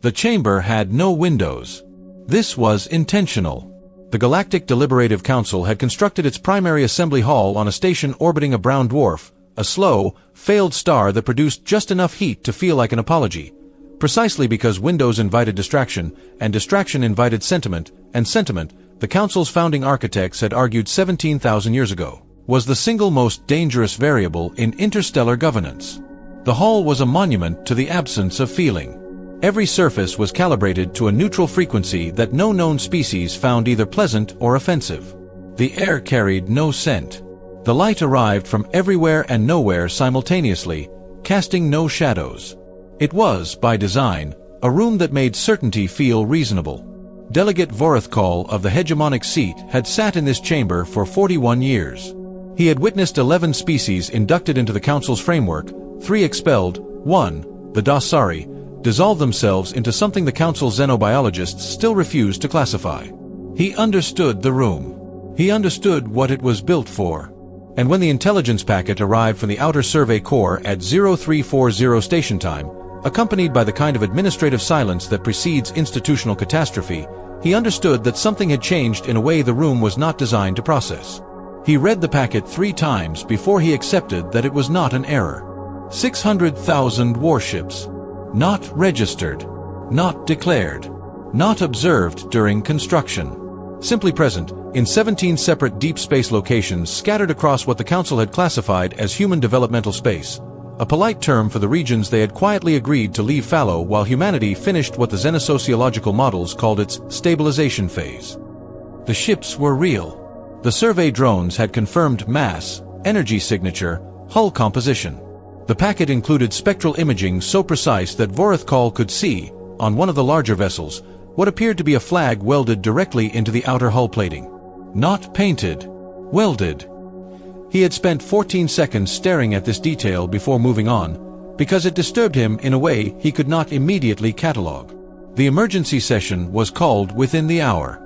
The chamber had no windows. This was intentional. The Galactic Deliberative Council had constructed its primary assembly hall on a station orbiting a brown dwarf, a slow, failed star that produced just enough heat to feel like an apology, precisely because windows invited distraction, and distraction invited sentiment, and sentiment, the Council's founding architects had argued 17,000 years ago, was the single most dangerous variable in interstellar governance. The hall was a monument to the absence of feeling. Every surface was calibrated to a neutral frequency that no known species found either pleasant or offensive. The air carried no scent. The light arrived from everywhere and nowhere simultaneously, casting no shadows. It was, by design, a room that made certainty feel reasonable. Delegate Vorethkal of the hegemonic seat had sat in this chamber for 41 years. He had witnessed 11 species inducted into the Council's framework, 3 expelled, 1, the Dasari, dissolve themselves into something the Council's xenobiologists still refused to classify. He understood the room. He understood what it was built for. And when the intelligence packet arrived from the Outer Survey Corps at 0340 station time, accompanied by the kind of administrative silence that precedes institutional catastrophe, he understood that something had changed in a way the room was not designed to process. He read the packet 3 times before he accepted that it was not an error. 600,000 warships. Not registered. Not declared. Not observed during construction. Simply present, in 17 separate deep space locations scattered across what the Council had classified as human developmental space, a polite term for the regions they had quietly agreed to leave fallow while humanity finished what the xenosociological models called its stabilization phase. The ships were real. The survey drones had confirmed mass, energy signature, hull composition. The packet included spectral imaging so precise that Vorethkal could see, on one of the larger vessels, what appeared to be a flag welded directly into the outer hull plating. Not painted. Welded. He had spent 14 seconds staring at this detail before moving on, because it disturbed him in a way he could not immediately catalog. The emergency session was called within the hour.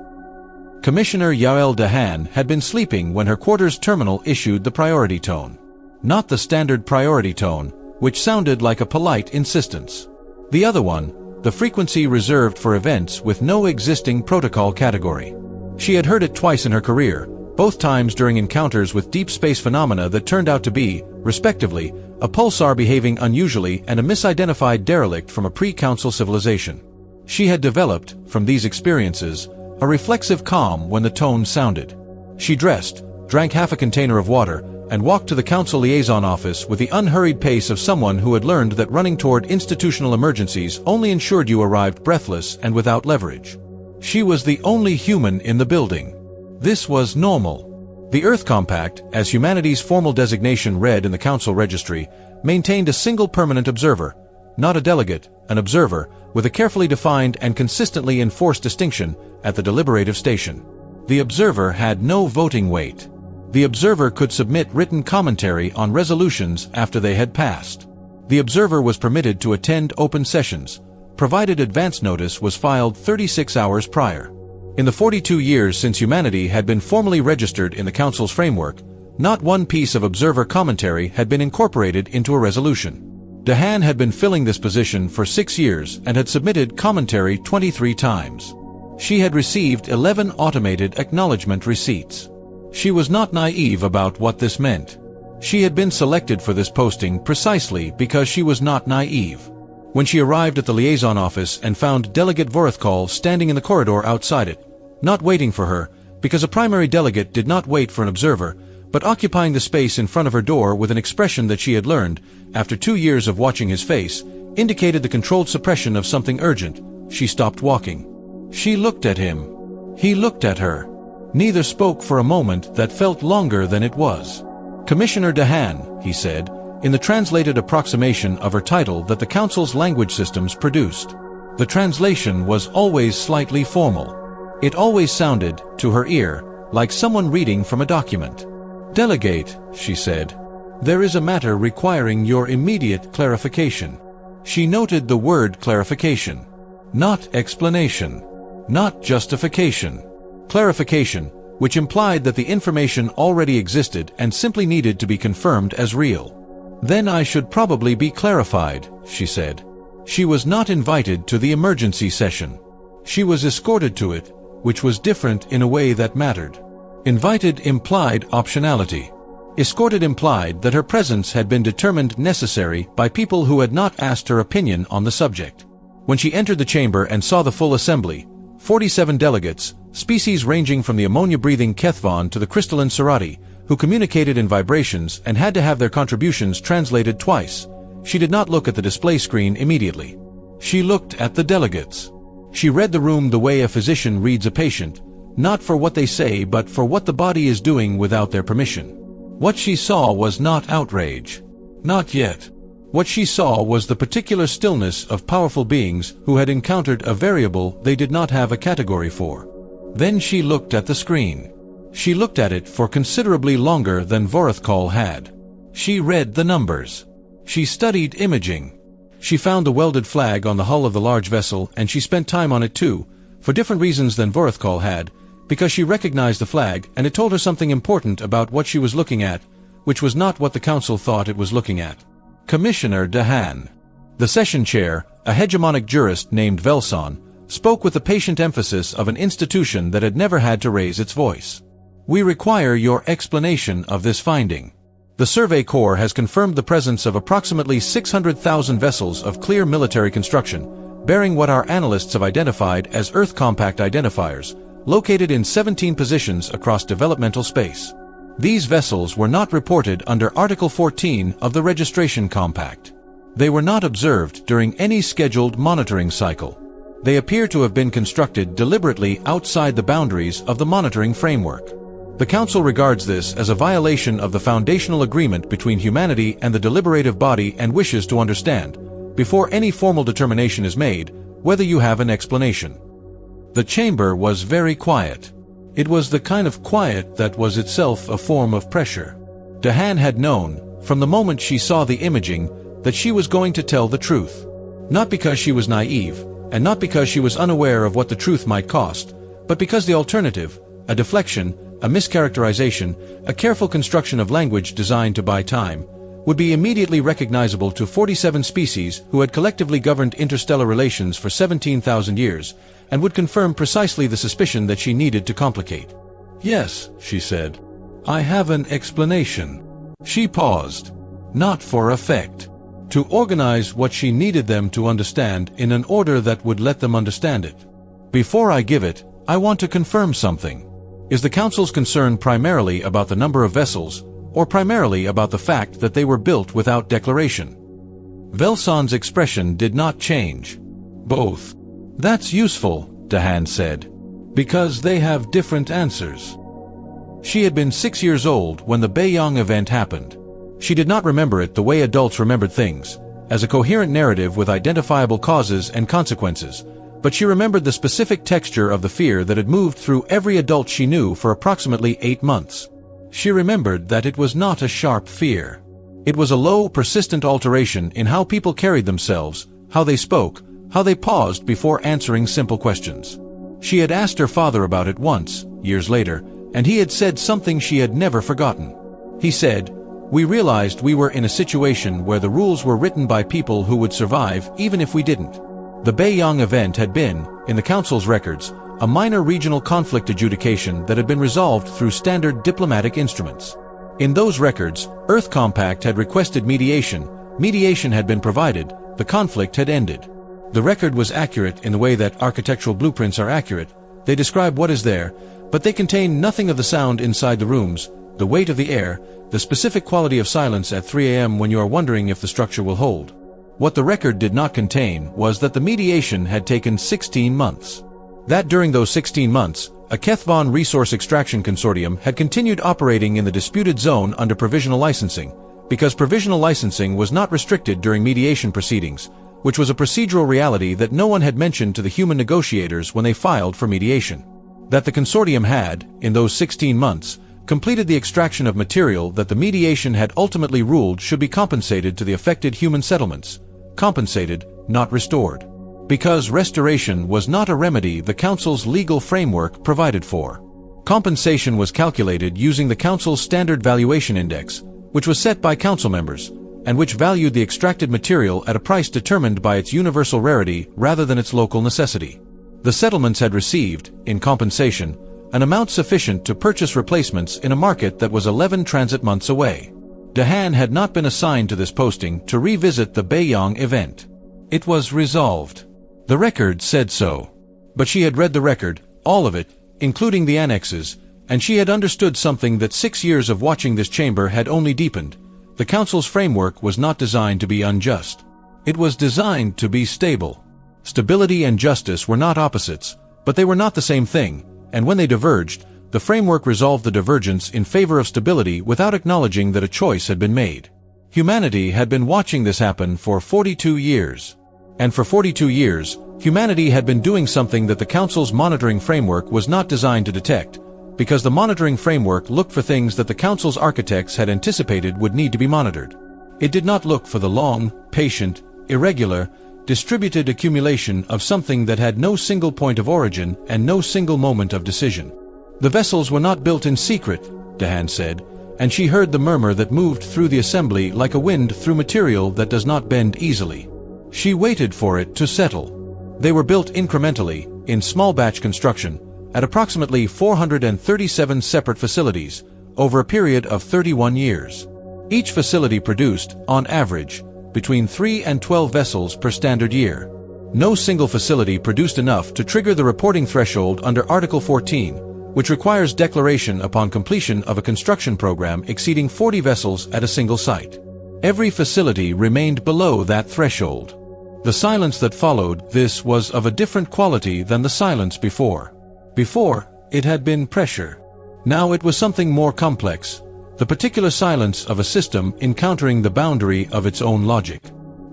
Commissioner Yael Dahan had been sleeping when her quarters terminal issued the priority tone. Not the standard priority tone, which sounded like a polite insistence. The other one, the frequency reserved for events with no existing protocol category. She had heard it twice in her career, both times during encounters with deep space phenomena that turned out to be, respectively, a pulsar behaving unusually and a misidentified derelict from a pre-Council civilization. She had developed, from these experiences, a reflexive calm when the tone sounded. She dressed, drank half a container of water, and walked to the Council liaison office with the unhurried pace of someone who had learned that running toward institutional emergencies only ensured you arrived breathless and without leverage. She was the only human in the building. This was normal. The Earth Compact, as humanity's formal designation read in the Council registry, maintained a single permanent observer, not a delegate, an observer, with a carefully defined and consistently enforced distinction at the deliberative station. The observer had no voting weight. The observer could submit written commentary on resolutions after they had passed. The observer was permitted to attend open sessions, provided advance notice was filed 36 hours prior. In the 42 years since humanity had been formally registered in the Council's framework, not one piece of observer commentary had been incorporated into a resolution. Dahan had been filling this position for 6 years and had submitted commentary 23 times. She had received 11 automated acknowledgement receipts. She was not naive about what this meant. She had been selected for this posting precisely because she was not naive. When she arrived at the liaison office and found Delegate Vorethkal standing in the corridor outside it, not waiting for her, because a primary delegate did not wait for an observer, but occupying the space in front of her door with an expression that she had learned, after 2 years of watching his face, indicated the controlled suppression of something urgent, she stopped walking. She looked at him. He looked at her. Neither spoke for a moment that felt longer than it was. Commissioner Dahan, he said, in the translated approximation of her title that the Council's language systems produced. The translation was always slightly formal. It always sounded, to her ear, like someone reading from a document. Delegate, she said, there is a matter requiring your immediate clarification. She noted the word clarification. Not explanation. Not justification. Clarification, which implied that the information already existed and simply needed to be confirmed as real. Then I should probably be clarified, she said. She was not invited to the emergency session. She was escorted to it, which was different in a way that mattered. Invited implied optionality. Escorted implied that her presence had been determined necessary by people who had not asked her opinion on the subject. When she entered the chamber and saw the full assembly, 47 delegates, species ranging from the ammonia-breathing Kethvon to the crystalline Serati, who communicated in vibrations and had to have their contributions translated twice, she did not look at the display screen immediately. She looked at the delegates. She read the room the way a physician reads a patient, not for what they say but for what the body is doing without their permission. What she saw was not outrage. Not yet. What she saw was the particular stillness of powerful beings who had encountered a variable they did not have a category for. Then she looked at the screen. She looked at it for considerably longer than Vorothkal had. She read the numbers. She studied imaging. She found the welded flag on the hull of the large vessel, and she spent time on it too, for different reasons than Vorothkal had, because she recognized the flag and it told her something important about what she was looking at, which was not what the council thought it was looking at. Commissioner Dahan. The session chair, a hegemonic jurist named Velson, spoke with the patient emphasis of an institution that had never had to raise its voice. We require your explanation of this finding. The Survey Corps has confirmed the presence of approximately 600,000 vessels of clear military construction, bearing what our analysts have identified as Earth Compact identifiers, located in 17 positions across developmental space. These vessels were not reported under Article 14 of the Registration Compact. They were not observed during any scheduled monitoring cycle. They appear to have been constructed deliberately outside the boundaries of the monitoring framework. The Council regards this as a violation of the foundational agreement between humanity and the deliberative body and wishes to understand, before any formal determination is made, whether you have an explanation. The chamber was very quiet. It was the kind of quiet that was itself a form of pressure. Dahan had known, from the moment she saw the imaging, that she was going to tell the truth. Not because she was naive, and not because she was unaware of what the truth might cost, but because the alternative, a deflection, a mischaracterization, a careful construction of language designed to buy time, would be immediately recognizable to 47 species who had collectively governed interstellar relations for 17,000 years, and would confirm precisely the suspicion that she needed to complicate. Yes, she said. I have an explanation. She paused. Not for effect. To organize what she needed them to understand in an order that would let them understand it. Before I give it, I want to confirm something. Is the Council's concern primarily about the number of vessels, or primarily about the fact that they were built without declaration? Velson's expression did not change. Both. That's useful, Dahan said, because they have different answers. She had been 6 years old when the Beiyang event happened. She did not remember it the way adults remembered things, as a coherent narrative with identifiable causes and consequences, but she remembered the specific texture of the fear that had moved through every adult she knew for approximately 8 months. She remembered that it was not a sharp fear. It was a low, persistent alteration in how people carried themselves, how they spoke, how they paused before answering simple questions. She had asked her father about it once, years later, and he had said something she had never forgotten. He said, "We realized we were in a situation where the rules were written by people who would survive even if we didn't." The Beiyang event had been, in the Council's records, a minor regional conflict adjudication that had been resolved through standard diplomatic instruments. In those records, Earth Compact had requested mediation, mediation had been provided, the conflict had ended. The record was accurate in the way that architectural blueprints are accurate. They describe what is there, but they contain nothing of the sound inside the rooms, the weight of the air, the specific quality of silence at 3 a.m. when you are wondering if the structure will hold. What the record did not contain was that the mediation had taken 16 months. That during those 16 months, a Kethvon resource extraction consortium had continued operating in the disputed zone under provisional licensing, because provisional licensing was not restricted during mediation proceedings, which was a procedural reality that no one had mentioned to the human negotiators when they filed for mediation. That the consortium had, in those 16 months, completed the extraction of material that the mediation had ultimately ruled should be compensated to the affected human settlements. Compensated, not restored. Because restoration was not a remedy the Council's legal framework provided for. Compensation was calculated using the Council's Standard Valuation Index, which was set by Council members, and which valued the extracted material at a price determined by its universal rarity rather than its local necessity. The settlements had received, in compensation, an amount sufficient to purchase replacements in a market that was 11 transit months away. Dahan had not been assigned to this posting to revisit the Beiyang event. It was resolved. The record said so. But she had read the record, all of it, including the annexes, and she had understood something that 6 years of watching this chamber had only deepened. The Council's framework was not designed to be unjust. It was designed to be stable. Stability and justice were not opposites, but they were not the same thing, and when they diverged, the framework resolved the divergence in favor of stability without acknowledging that a choice had been made. Humanity had been watching this happen for 42 years. And for 42 years, humanity had been doing something that the Council's monitoring framework was not designed to detect, because the monitoring framework looked for things that the Council's architects had anticipated would need to be monitored. It did not look for the long, patient, irregular, distributed accumulation of something that had no single point of origin and no single moment of decision. The vessels were not built in secret, Dahan said, and she heard the murmur that moved through the assembly like a wind through material that does not bend easily. She waited for it to settle. They were built incrementally, in small batch construction, at approximately 437 separate facilities, over a period of 31 years. Each facility produced, on average, between 3 and 12 vessels per standard year. No single facility produced enough to trigger the reporting threshold under Article 14, which requires declaration upon completion of a construction program exceeding 40 vessels at a single site. Every facility remained below that threshold. The silence that followed this was of a different quality than the silence before. Before, it had been pressure. Now it was something more complex, the particular silence of a system encountering the boundary of its own logic.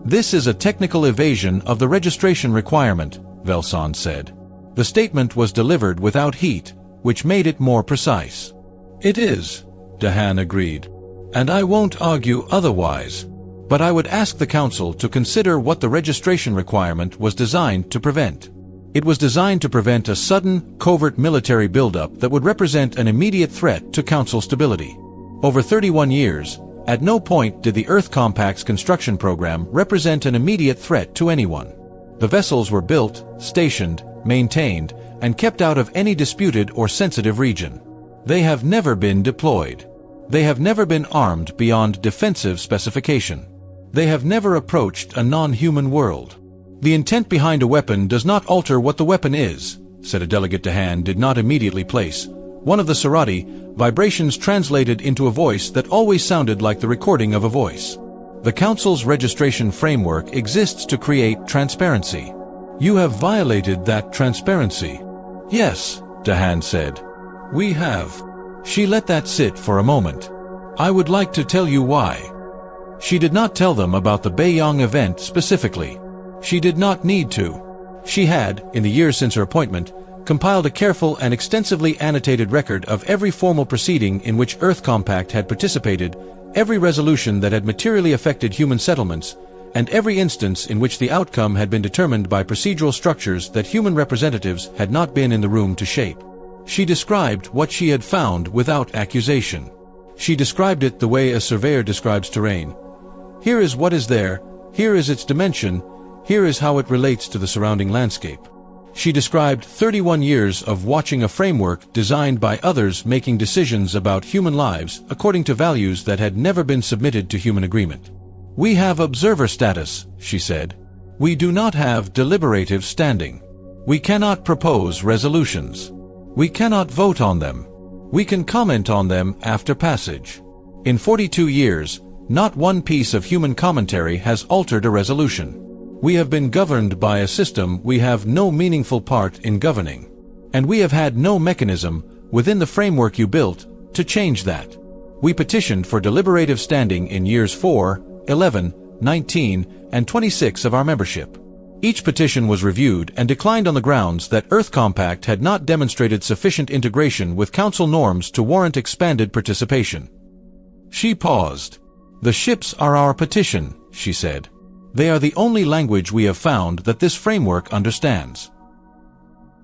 This is a technical evasion of the registration requirement, Velson said. The statement was delivered without heat, which made it more precise. It is, Dahan agreed. And I won't argue otherwise. But I would ask the Council to consider what the registration requirement was designed to prevent. It was designed to prevent a sudden, covert military buildup that would represent an immediate threat to Council stability. Over 31 years, at no point did the Earth Compact's construction program represent an immediate threat to anyone. The vessels were built, stationed, maintained, and kept out of any disputed or sensitive region. They have never been deployed. They have never been armed beyond defensive specification. They have never approached a non-human world. The intent behind a weapon does not alter what the weapon is, said a delegate Dahan did not immediately place. One of the Sarati, vibrations translated into a voice that always sounded like the recording of a voice. The Council's registration framework exists to create transparency. You have violated that transparency. Yes, Dahan said. We have. She let that sit for a moment. I would like to tell you why. She did not tell them about the Beiyang event specifically. She did not need to. She had, in the years since her appointment, compiled a careful and extensively annotated record of every formal proceeding in which Earth Compact had participated, every resolution that had materially affected human settlements, and every instance in which the outcome had been determined by procedural structures that human representatives had not been in the room to shape. She described what she had found without accusation. She described it the way a surveyor describes terrain. Here is what is there, here is its dimension, here is how it relates to the surrounding landscape. She described 31 years of watching a framework designed by others making decisions about human lives according to values that had never been submitted to human agreement. We have observer status, she said. We do not have deliberative standing. We cannot propose resolutions. We cannot vote on them. We can comment on them after passage. In 42 years, not one piece of human commentary has altered a resolution. We have been governed by a system we have no meaningful part in governing. And we have had no mechanism, within the framework you built, to change that. We petitioned for deliberative standing in years 4, 11, 19, and 26 of our membership. Each petition was reviewed and declined on the grounds that Earth Compact had not demonstrated sufficient integration with Council norms to warrant expanded participation. She paused. The ships are our petition, she said. They are the only language we have found that this framework understands.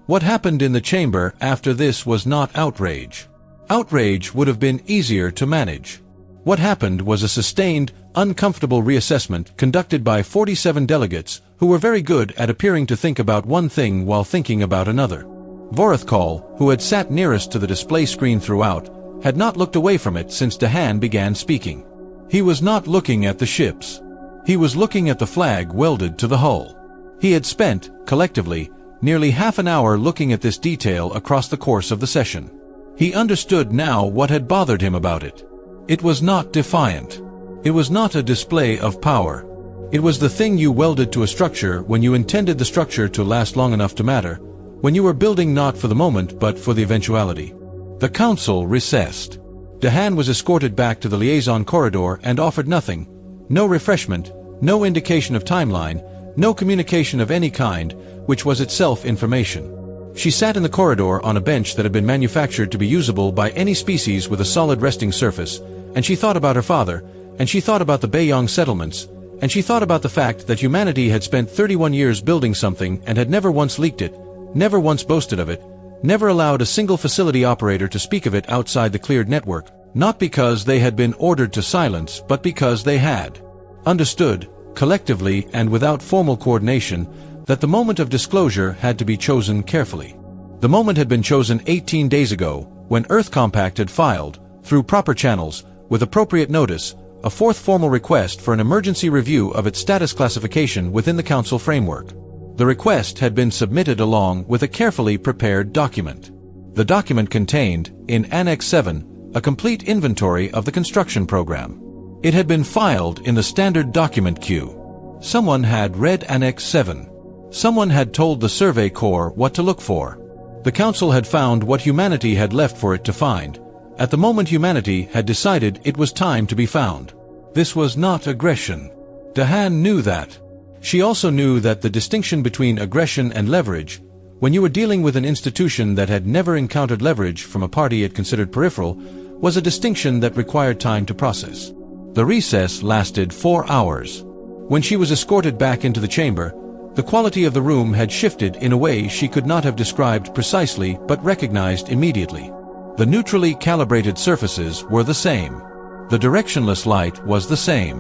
What happened in the chamber after this was not outrage. Outrage would have been easier to manage. What happened was a sustained, uncomfortable reassessment conducted by 47 delegates who were very good at appearing to think about one thing while thinking about another. Vorothkal, who had sat nearest to the display screen throughout, had not looked away from it since Dahan began speaking. He was not looking at the ships. He was looking at the flag welded to the hull. He had spent, collectively, nearly half an hour looking at this detail across the course of the session. He understood now what had bothered him about it. It was not defiant. It was not a display of power. It was the thing you welded to a structure when you intended the structure to last long enough to matter, when you were building not for the moment but for the eventuality. The council recessed. Dahan was escorted back to the liaison corridor and offered nothing. No refreshment, no indication of timeline, no communication of any kind, which was itself information. She sat in the corridor on a bench that had been manufactured to be usable by any species with a solid resting surface, and she thought about her father, and she thought about the Beiyang settlements, and she thought about the fact that humanity had spent 31 years building something and had never once leaked it, never once boasted of it, never allowed a single facility operator to speak of it outside the cleared network, not because they had been ordered to silence, but because they had understood, collectively and without formal coordination, that the moment of disclosure had to be chosen carefully. The moment had been chosen 18 days ago, when Earth Compact had filed, through proper channels, with appropriate notice, a fourth formal request for an emergency review of its status classification within the Council framework. The request had been submitted along with a carefully prepared document. The document contained, in Annex 7, a complete inventory of the construction program. It had been filed in the standard document queue. Someone had read Annex 7. Someone had told the Survey Corps what to look for. The Council had found what humanity had left for it to find. At the moment humanity had decided it was time to be found. This was not aggression. Dahan knew that. She also knew that the distinction between aggression and leverage, when you were dealing with an institution that had never encountered leverage from a party it considered peripheral, was a distinction that required time to process. The recess lasted 4 hours. When she was escorted back into the chamber, the quality of the room had shifted in a way she could not have described precisely but recognized immediately. The neutrally calibrated surfaces were the same. The directionless light was the same.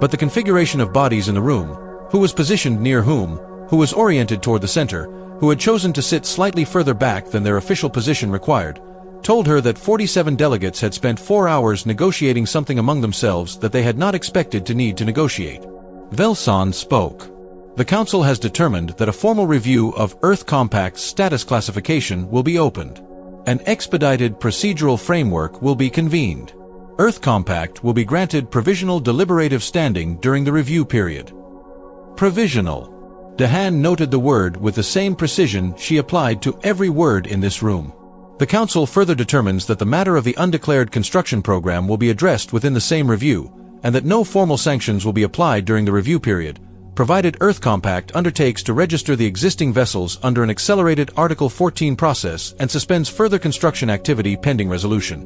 But the configuration of bodies in the room, who was positioned near whom, who was oriented toward the center, who had chosen to sit slightly further back than their official position required, told her that 47 delegates had spent 4 hours negotiating something among themselves that they had not expected to need to negotiate. Velson spoke. The Council has determined that a formal review of Earth Compact's status classification will be opened. An expedited procedural framework will be convened. Earth Compact will be granted provisional deliberative standing during the review period. Provisional. Dahan noted the word with the same precision she applied to every word in this room. The Council further determines that the matter of the undeclared construction program will be addressed within the same review, and that no formal sanctions will be applied during the review period, provided Earth Compact undertakes to register the existing vessels under an accelerated Article 14 process and suspends further construction activity pending resolution.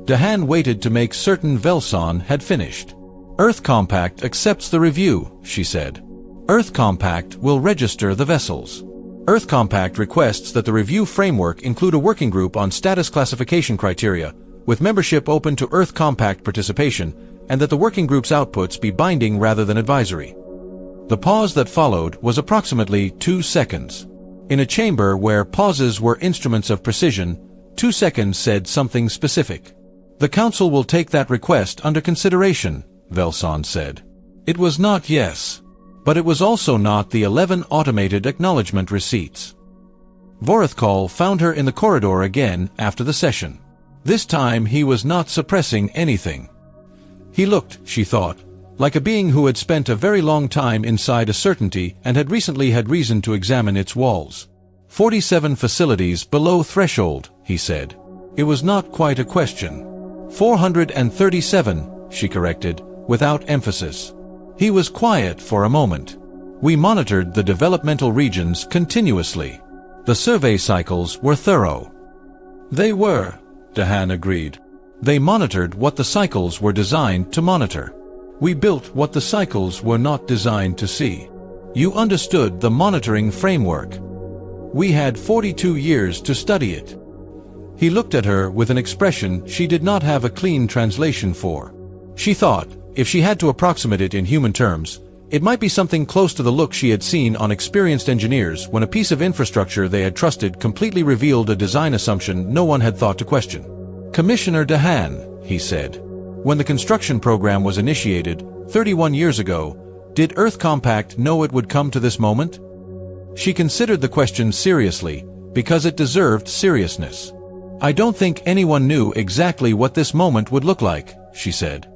Dahan waited to make certain Velson had finished. Earth Compact accepts the review, she said. Earth Compact will register the vessels. Earth Compact requests that the review framework include a working group on status classification criteria, with membership open to Earth Compact participation, and that the working group's outputs be binding rather than advisory. The pause that followed was approximately 2 seconds. In a chamber where pauses were instruments of precision, 2 seconds said something specific. The Council will take that request under consideration, Velson said. It was not yes. But it was also not the 11 automated acknowledgement receipts. Vorothkal found her in the corridor again after the session. This time he was not suppressing anything. He looked, she thought, like a being who had spent a very long time inside a certainty and had recently had reason to examine its walls. 47 facilities below threshold, he said. It was not quite a question. 437, she corrected, without emphasis. He was quiet for a moment. We monitored the developmental regions continuously. The survey cycles were thorough. They were, Dahan agreed. They monitored what the cycles were designed to monitor. We built what the cycles were not designed to see. You understood the monitoring framework. We had 42 years to study it. He looked at her with an expression she did not have a clean translation for. She thought, if she had to approximate it in human terms, it might be something close to the look she had seen on experienced engineers when a piece of infrastructure they had trusted completely revealed a design assumption no one had thought to question. "Commissioner DeHaan," he said, "when the construction program was initiated, 31 years ago, did Earth Compact know it would come to this moment?" She considered the question seriously, because it deserved seriousness. "I don't think anyone knew exactly what this moment would look like," she said.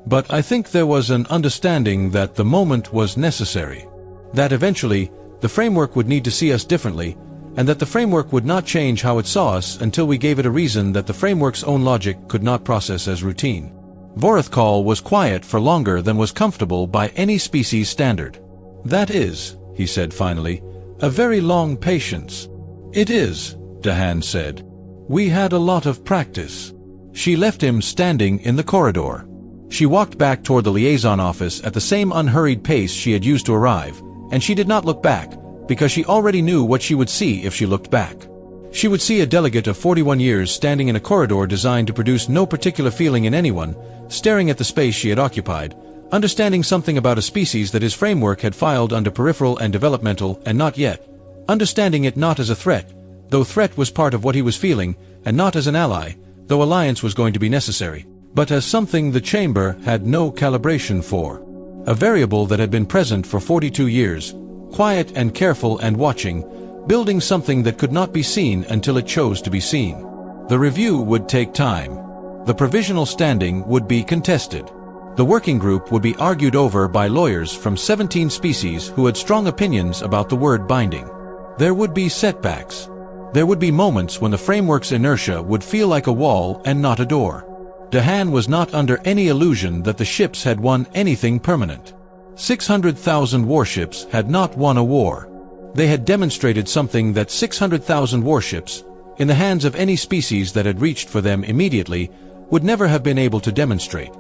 "But I think there was an understanding that the moment was necessary. That eventually, the framework would need to see us differently, and that the framework would not change how it saw us until we gave it a reason that the framework's own logic could not process as routine." Vorethkal was quiet for longer than was comfortable by any species standard. "That is," he said finally, "a very long patience." "It is," DeHaan said. "We had a lot of practice." She left him standing in the corridor. She walked back toward the liaison office at the same unhurried pace she had used to arrive, and she did not look back, because she already knew what she would see if she looked back. She would see a delegate of 41 years standing in a corridor designed to produce no particular feeling in anyone, staring at the space she had occupied, understanding something about a species that his framework had filed under peripheral and developmental and not yet, understanding it not as a threat, though threat was part of what he was feeling, and not as an ally, though alliance was going to be necessary, but as something the chamber had no calibration for. A variable that had been present for 42 years, quiet and careful and watching, building something that could not be seen until it chose to be seen. The review would take time. The provisional standing would be contested. The working group would be argued over by lawyers from 17 species who had strong opinions about the word binding. There would be setbacks. There would be moments when the framework's inertia would feel like a wall and not a door. DeHaan was not under any illusion that the ships had won anything permanent. 600,000 warships had not won a war. They had demonstrated something that 600,000 warships, in the hands of any species that had reached for them immediately, would never have been able to demonstrate.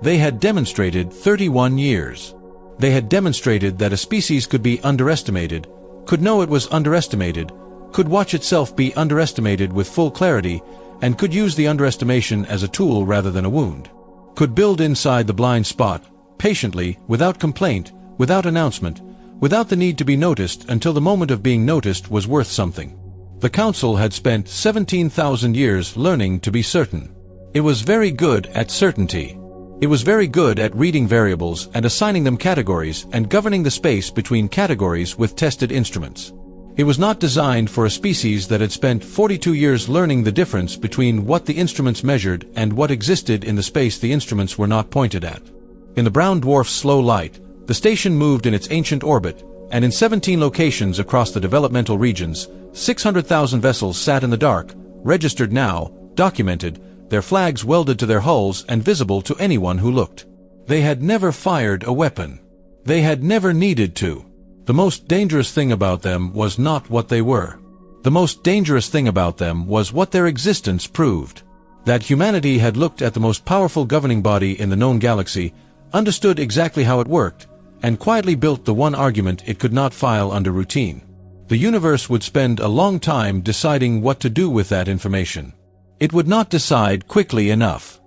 They had demonstrated 31 years. They had demonstrated that a species could be underestimated, could know it was underestimated, could watch itself be underestimated with full clarity, and could use the underestimation as a tool rather than a wound. Could build inside the blind spot, patiently, without complaint, without announcement, without the need to be noticed until the moment of being noticed was worth something. The Council had spent 17,000 years learning to be certain. It was very good at certainty. It was very good at reading variables and assigning them categories and governing the space between categories with tested instruments. It was not designed for a species that had spent 42 years learning the difference between what the instruments measured and what existed in the space the instruments were not pointed at. In the brown dwarf's slow light, the station moved in its ancient orbit, and in 17 locations across the developmental regions, 600,000 vessels sat in the dark, registered now, documented, their flags welded to their hulls and visible to anyone who looked. They had never fired a weapon. They had never needed to. The most dangerous thing about them was not what they were. The most dangerous thing about them was what their existence proved. That humanity had looked at the most powerful governing body in the known galaxy, understood exactly how it worked, and quietly built the one argument it could not file under routine. The universe would spend a long time deciding what to do with that information. It would not decide quickly enough.